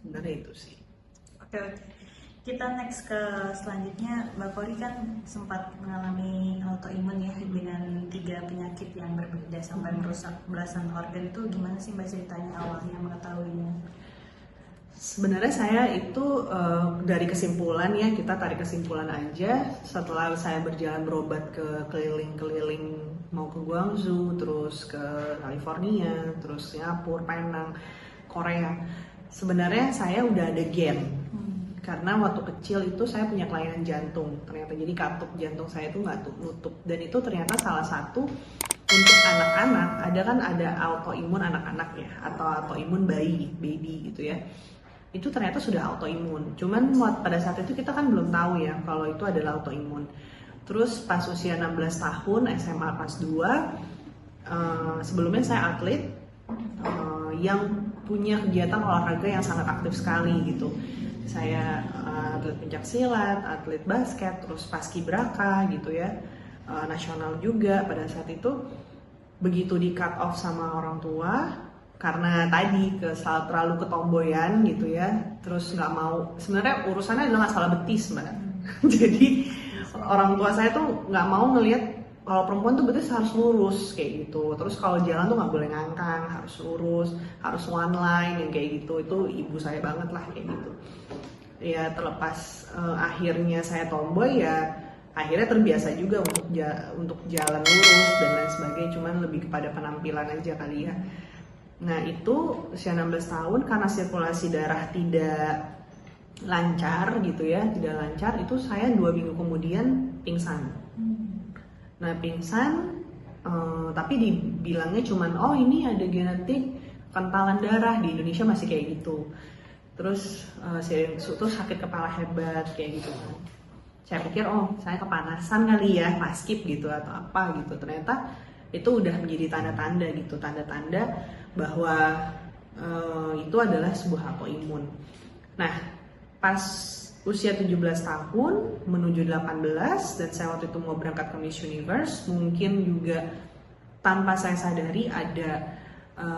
Sebenarnya itu sih. Oke, kita next ke selanjutnya. Mbak Kori kan sempat mengalami autoimun ya dengan 3 penyakit yang berbeda sampai merusak belasan organ. Itu gimana sih Mbak ceritanya awalnya mengetahuinya? Sebenarnya saya itu dari kesimpulan ya, kita tarik kesimpulan aja setelah saya berjalan berobat ke keliling-keliling, mau ke Guangzhou, terus ke California, terus Singapura, Penang, Korea. Sebenarnya saya udah ada gen. Karena waktu kecil itu saya punya kelainan jantung ternyata, jadi katup jantung saya itu nggak nutup, dan itu ternyata salah satu untuk anak-anak, ada autoimun anak-anak ya, atau autoimun baby gitu ya, itu ternyata sudah autoimun. Cuman pada saat itu kita kan belum tahu ya kalau itu adalah autoimun. Terus pas usia 16 tahun SMA pas 2, sebelumnya saya atlet yang punya kegiatan olahraga yang sangat aktif sekali gitu. Saya atlet pencak silat, atlet basket, terus paskibraka gitu ya, nasional juga pada saat itu. Begitu di cut off sama orang tua karena tadi terlalu ketomboyan gitu ya, terus nggak mau, sebenarnya urusannya adalah masalah betis mbak. Jadi orang tua saya tuh nggak mau ngelihat kalau perempuan tuh betis harus lurus kayak gitu, terus kalau jalan tuh nggak boleh ngangkang, harus lurus, harus one line yang kayak gitu. Itu ibu saya banget lah kayak gitu ya. Terlepas akhirnya saya tomboy ya, akhirnya terbiasa juga untuk jalan lurus dan lain sebagainya, cuman lebih kepada penampilan aja kali ya. Nah itu usia 16 tahun karena sirkulasi darah tidak lancar gitu ya, tidak lancar, itu saya 2 minggu kemudian pingsan. Nah pingsan, tapi dibilangnya cuman oh ini ada genetik kentalan darah, di Indonesia masih kayak gitu. Terus terus sakit kepala hebat kayak gitu kan. Saya pikir oh saya kepanasan kali ya, paskib gitu atau apa gitu. Ternyata itu udah menjadi tanda-tanda gitu, tanda-tanda bahwa itu adalah sebuah autoimun. Nah pas usia 17 tahun menuju 18, dan saya waktu itu mau berangkat ke Miss Universe, mungkin juga tanpa saya sadari ada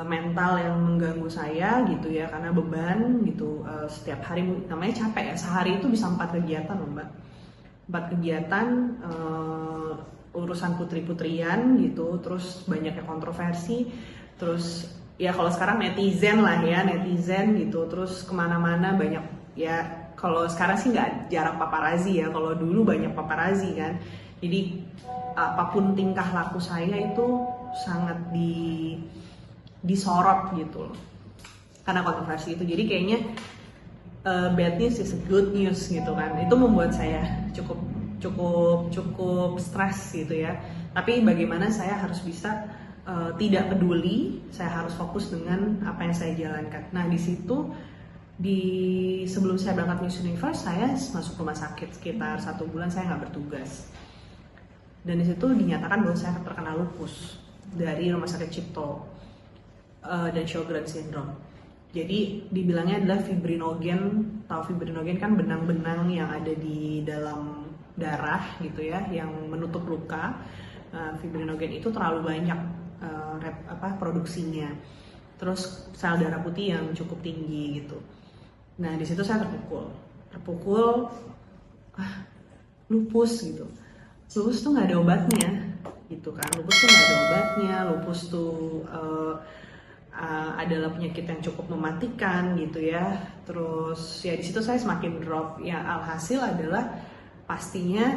mental yang mengganggu saya gitu ya, karena beban gitu, setiap hari namanya capek ya, sehari itu bisa 4 kegiatan loh mbak, 4 kegiatan, urusan putri-putrian gitu, terus banyaknya kontroversi, terus ya kalau sekarang netizen lah ya, netizen gitu, terus kemana-mana banyak ya. Kalau sekarang sih nggak jarang paparazi ya, kalau dulu banyak paparazi kan, jadi apapun tingkah laku saya itu sangat disorot gitu loh karena kontroversi itu. Jadi kayaknya bad news is good news gitu kan. Itu membuat saya cukup stres gitu ya. Tapi bagaimana saya harus bisa tidak peduli, saya harus fokus dengan apa yang saya jalankan. Nah di situ, sebelum saya berangkat Miss Universe, saya masuk rumah sakit sekitar 1 bulan, saya nggak bertugas. Dan di situ dinyatakan bahwa saya terkena lupus dari rumah sakit Cipto dan Sjogren syndrome. Jadi dibilangnya adalah fibrinogen. Tahu fibrinogen kan benang-benang yang ada di dalam darah gitu ya, yang menutup luka. Fibrinogen itu terlalu banyak produksinya. Terus sel darah putih yang cukup tinggi gitu. Nah di situ saya terpukul, lupus gitu. Lupus tuh nggak ada obatnya gitu kan. Lupus tuh nggak ada obatnya. Lupus tuh adalah penyakit yang cukup mematikan gitu ya. Terus ya di situ saya semakin drop. Ya alhasil adalah pastinya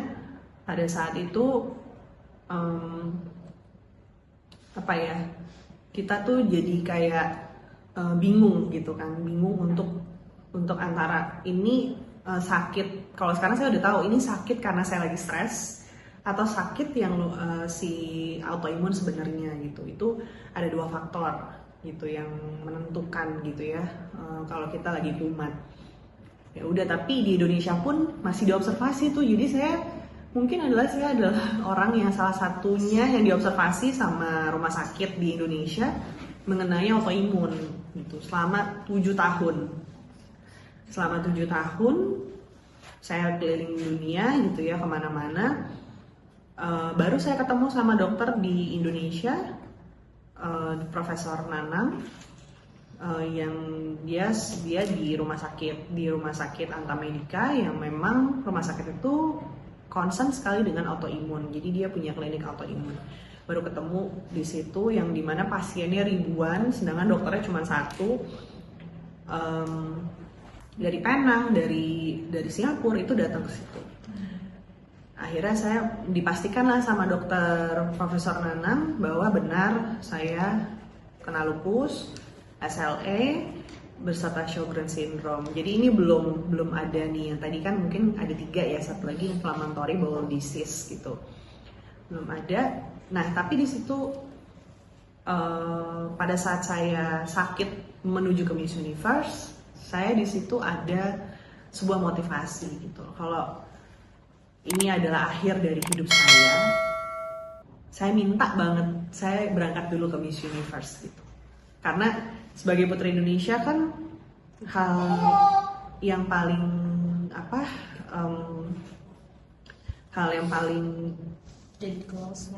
pada saat itu kita tuh jadi kayak bingung gitu kan, bingung untuk antara ini sakit. Kalau sekarang saya udah tahu ini sakit karena saya lagi stres, atau sakit yang si autoimun sebenarnya gitu. Itu ada 2 faktor gitu yang menentukan gitu ya, kalau kita lagi kumat. Ya udah, tapi di Indonesia pun masih diobservasi tuh. Jadi saya adalah orang yang salah satunya yang diobservasi sama rumah sakit di Indonesia mengenai autoimun gitu selama 7 tahun. Selama 7 tahun saya keliling dunia gitu ya, kemana-mana. Baru saya ketemu sama dokter di Indonesia, Profesor Nanang, yang dia di rumah sakit Antamedica, yang memang rumah sakit itu concern sekali dengan autoimun. Jadi dia punya klinik autoimun. Baru ketemu di situ yang dimana pasiennya ribuan, sedangkan dokternya cuma satu. Dari Penang, dari Singapura itu datang ke situ. Akhirnya saya dipastikan lah sama dokter Profesor Nanang bahwa benar saya kena lupus, SLE, beserta Sjogren's syndrome. Jadi ini belum ada nih, yang tadi kan mungkin ada 3 ya, satu lagi inflammatory bowel disease gitu, belum ada. Nah tapi di situ pada saat saya sakit menuju ke Miss Universe, saya di situ ada sebuah motivasi gitu. Kalau ini adalah akhir dari hidup saya minta banget saya berangkat dulu ke Miss Universe gitu. Karena sebagai putri Indonesia kan hal yang paling hal yang paling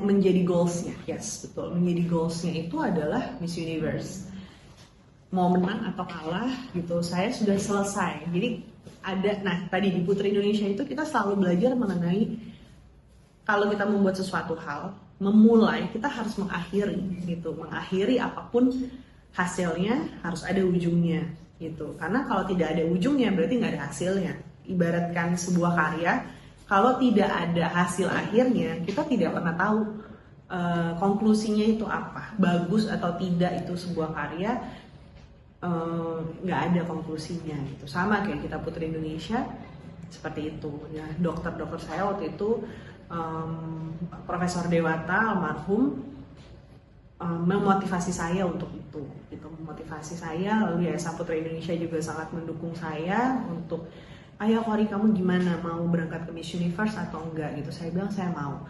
menjadi goalsnya, yes betul, menjadi goalsnya itu adalah Miss Universe. Mau menang atau kalah gitu, saya sudah selesai. Jadi nah tadi di Putri Indonesia itu kita selalu belajar mengenai kalau kita membuat sesuatu hal, memulai, kita harus mengakhiri gitu, mengakhiri apapun hasilnya harus ada ujungnya gitu. Karena kalau tidak ada ujungnya berarti nggak ada hasilnya. Ibaratkan sebuah karya, kalau tidak ada hasil akhirnya, kita tidak pernah tahu konklusinya itu apa, bagus atau tidak itu sebuah karya, nggak ada konklusinya gitu. Sama kayak kita Putri Indonesia seperti itu ya. Dokter saya waktu itu Profesor Dewata almarhum memotivasi saya untuk itu memotivasi saya. Lalu Yayasan Putri Indonesia juga sangat mendukung saya untuk, ayo Kori kamu gimana, mau berangkat ke Miss Universe atau enggak gitu. Saya bilang saya mau,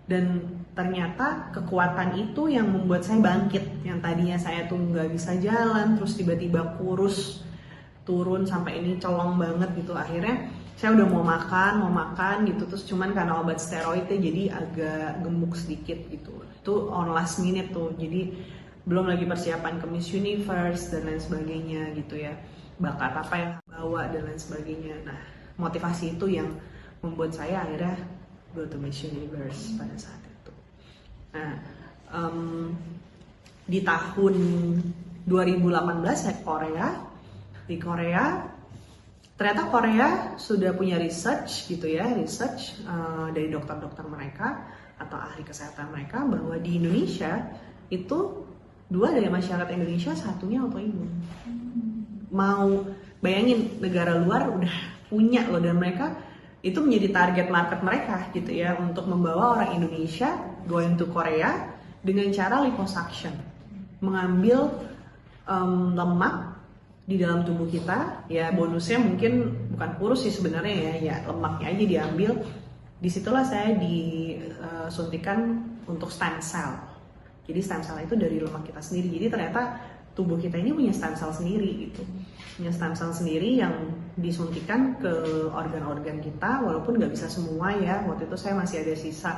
dan ternyata kekuatan itu yang membuat saya bangkit. Yang tadinya saya tuh nggak bisa jalan, terus tiba-tiba kurus, turun sampai ini colong banget gitu. Akhirnya saya udah mau makan gitu, terus cuman karena obat steroidnya jadi agak gemuk sedikit gitu. Itu on last minute tuh, jadi belum lagi persiapan ke Miss Universe dan lain sebagainya gitu ya, bakat apa yang bawa dan lain sebagainya. Nah motivasi itu yang membuat saya akhirnya go to Miss Universe pada saat itu. Nah di tahun 2018 saya ke Korea. Di Korea ternyata Korea sudah punya research gitu ya, dari dokter-dokter mereka atau ahli kesehatan mereka bahwa di Indonesia itu 2 dari masyarakat Indonesia satunya autoimun. Mau bayangin, negara luar udah punya loh, dan mereka itu menjadi target market mereka gitu ya, untuk membawa orang Indonesia going to Korea dengan cara liposuction, mengambil lemak di dalam tubuh kita ya. Bonusnya mungkin bukan kurus sih sebenarnya ya lemaknya aja diambil. Disitulah saya disuntikan untuk stem cell. Jadi stem cell itu dari lemak kita sendiri. Jadi ternyata tubuh kita ini punya stem cell sendiri gitu, punya stem cell sendiri yang disuntikan ke organ-organ kita, walaupun nggak bisa semua ya. Waktu itu saya masih ada sisa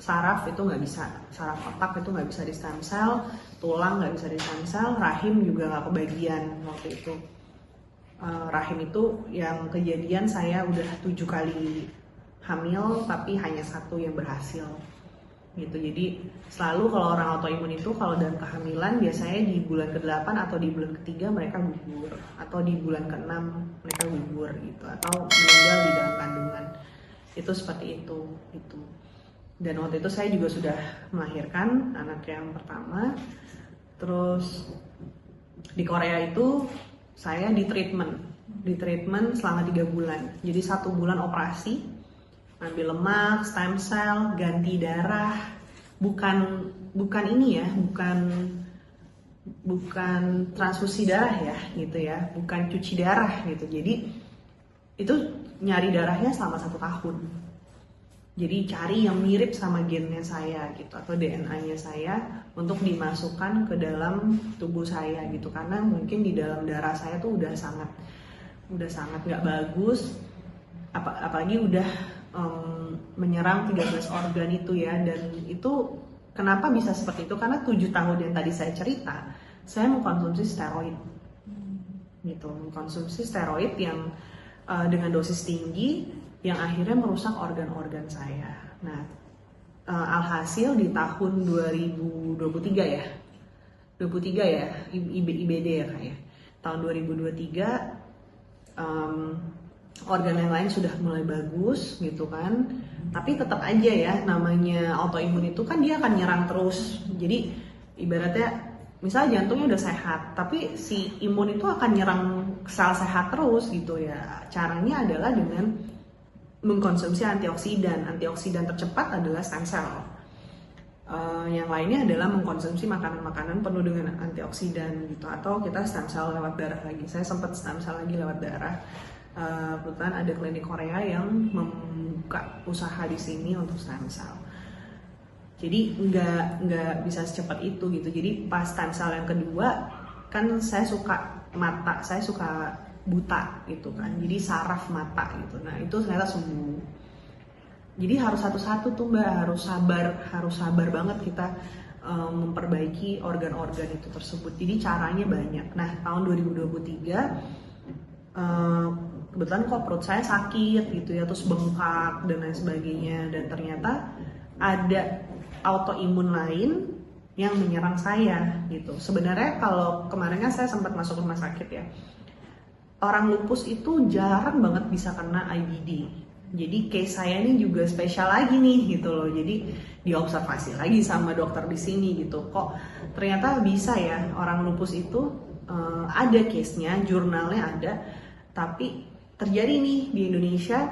saraf itu nggak bisa, saraf otak itu nggak bisa di stem cell, tulang nggak bisa di stem cell, rahim juga nggak kebagian waktu itu. Rahim itu yang kejadian saya udah 7 kali hamil tapi hanya 1 yang berhasil gitu. Jadi selalu kalau orang autoimun itu kalau dalam kehamilan biasanya di bulan ke-8 atau di bulan ke-3 mereka gugur, atau di bulan ke-6 mereka gugur gitu, atau meninggal di dalam kandungan. Itu seperti itu gitu. Dan waktu itu saya juga sudah melahirkan anak yang pertama. Terus di Korea itu saya di treatment selama 3 bulan. Jadi 1 bulan operasi, ambil lemak, stem cell, ganti darah. Bukan ini ya, bukan transfusi darah ya gitu ya, bukan cuci darah gitu. Jadi itu nyari darahnya selama 1 tahun. Jadi cari yang mirip sama gennya saya gitu, atau DNA-nya saya untuk dimasukkan ke dalam tubuh saya gitu. Karena mungkin di dalam darah saya tuh udah sangat nggak bagus, apalagi udah menyerang 13 organ itu ya. Dan itu kenapa bisa seperti itu? Karena 7 tahun yang tadi saya cerita, saya mengkonsumsi steroid gitu, mengkonsumsi steroid yang dengan dosis tinggi yang akhirnya merusak organ-organ saya. Nah, alhasil di tahun 2023 ya, 23 ya, IBD ya kayak tahun 2023 organ yang lain sudah mulai bagus gitu kan, tapi tetap aja ya namanya autoimun itu kan dia akan nyerang terus. Jadi ibaratnya misalnya jantungnya udah sehat tapi si imun itu akan nyerang sel sehat terus gitu ya. Caranya adalah dengan mengkonsumsi antioksidan. Antioksidan tercepat adalah stem cell. Yang lainnya adalah mengkonsumsi makanan-makanan penuh dengan antioksidan gitu, atau kita stem cell lewat darah lagi. Saya sempat stem cell lagi lewat darah. Kebetulan ada klinik Korea yang membuka usaha di sini untuk stem cell. Jadi nggak bisa secepat itu gitu. Jadi pas stem cell yang kedua kan saya suka mata, saya suka buta gitu kan. Jadi saraf mata gitu. Nah itu ternyata sembuh. Jadi harus satu-satu tuh Mbak, harus sabar banget kita memperbaiki organ-organ itu tersebut. Jadi caranya banyak. Nah tahun 2023 kebetulan kok perut saya sakit gitu ya, terus bengkak dan lain sebagainya, dan ternyata ada autoimun lain yang menyerang saya gitu. Sebenarnya kalau kemarin kan saya sempat masuk rumah sakit ya, orang lupus itu jarang banget bisa kena IBD. Jadi case saya ini juga spesial lagi nih gitu loh. Jadi diobservasi lagi sama dokter di sini gitu. Kok ternyata bisa ya orang lupus itu ada case-nya, jurnalnya ada. Tapi terjadi nih di Indonesia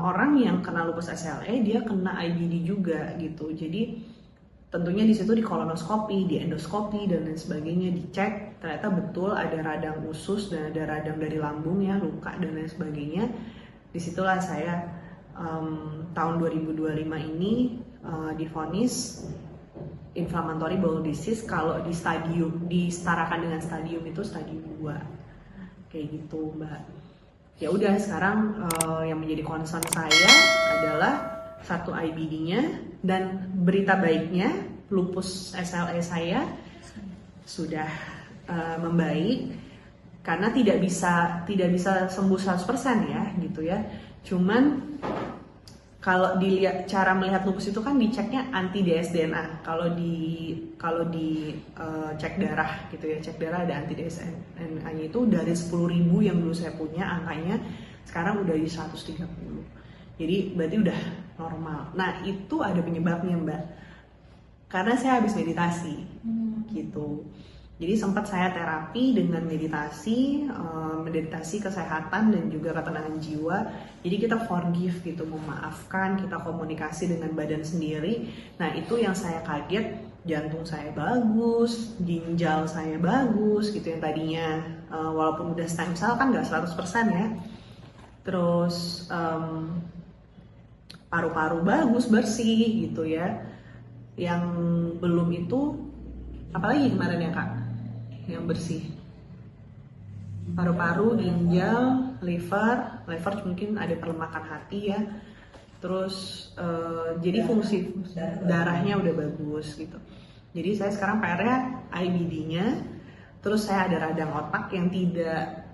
orang yang kena lupus SLE dia kena IBD juga gitu. Jadi tentunya di situ di kolonoskopi, di endoskopi dan lain sebagainya dicek, ternyata betul ada radang usus dan ada radang dari lambung ya, luka dan lain sebagainya. Disitulah saya tahun 2025 ini divonis inflammatory bowel disease kalau di stadium, disetarakan dengan stadium itu stadium 2 kayak gitu Mbak. Ya udah sekarang yang menjadi concern saya adalah satu IBD-nya, dan berita baiknya lupus SLE saya sudah membaik. Karena tidak bisa sembuh 100% ya gitu ya. Cuman kalau dilihat cara melihat lupus itu kan diceknya anti dsDNA. Kalau di cek darah gitu ya, cek darah ada anti dsDNA-nya itu dari 10.000 yang dulu saya punya, angkanya sekarang udah di 130. Jadi berarti udah normal. Nah itu ada penyebabnya Mbak, karena saya habis meditasi gitu. Jadi sempat saya terapi dengan meditasi kesehatan dan juga ketenangan jiwa. Jadi kita forgive gitu, memaafkan, kita komunikasi dengan badan sendiri. Nah itu yang saya kaget, jantung saya bagus, ginjal saya bagus gitu yang tadinya walaupun udah stem cell kan nggak 100% ya. Terus paru-paru bagus, bersih gitu ya. Yang belum itu apalagi kemarin ya Kak? Yang bersih, paru-paru, ginjal, liver mungkin ada perlemakan hati ya. Terus jadi fungsi darahnya udah bagus gitu. Jadi saya sekarang PR-nya IBD-nya, terus saya ada radang otak yang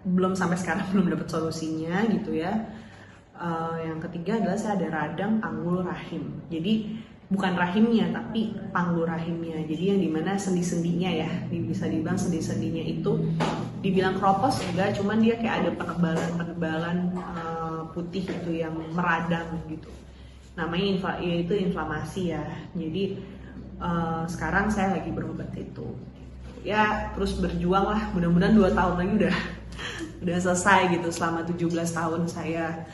belum sampai sekarang belum dapat solusinya gitu ya. Yang ketiga adalah saya ada radang panggul rahim. Jadi bukan rahimnya tapi panggul rahimnya, jadi yang dimana sendi-sendinya ya, bisa dibilang sendi-sendinya itu dibilang kropos enggak, cuman dia kayak ada penebalan putih itu yang meradang gitu, namanya itu inflamasi ya. Jadi sekarang saya lagi berobat itu ya, terus berjuang lah, mudah-mudahan 2 tahun lagi udah selesai gitu. Selama 17 tahun saya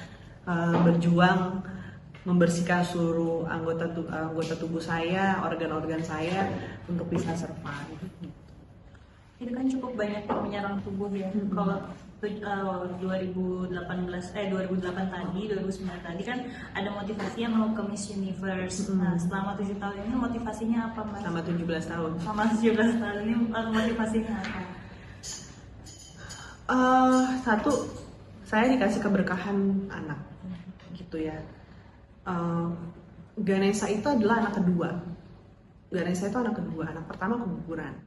berjuang membersihkan seluruh anggota tubuh saya, organ-organ saya untuk bisa survive. Itu kan cukup banyak yang menyerang tubuh ya. Kalau 2008 tadi, 2009 tadi kan ada motivasinya mau ke Miss Universe. Nah, selama 7 tahun ini motivasinya apa Mas? Selama 17 tahun. Selama 17 tahun ini motivasinya apa? Satu, saya dikasih keberkahan anak gitu ya. Ganesha itu adalah anak kedua. Ganesha itu anak kedua, anak pertama keguguran.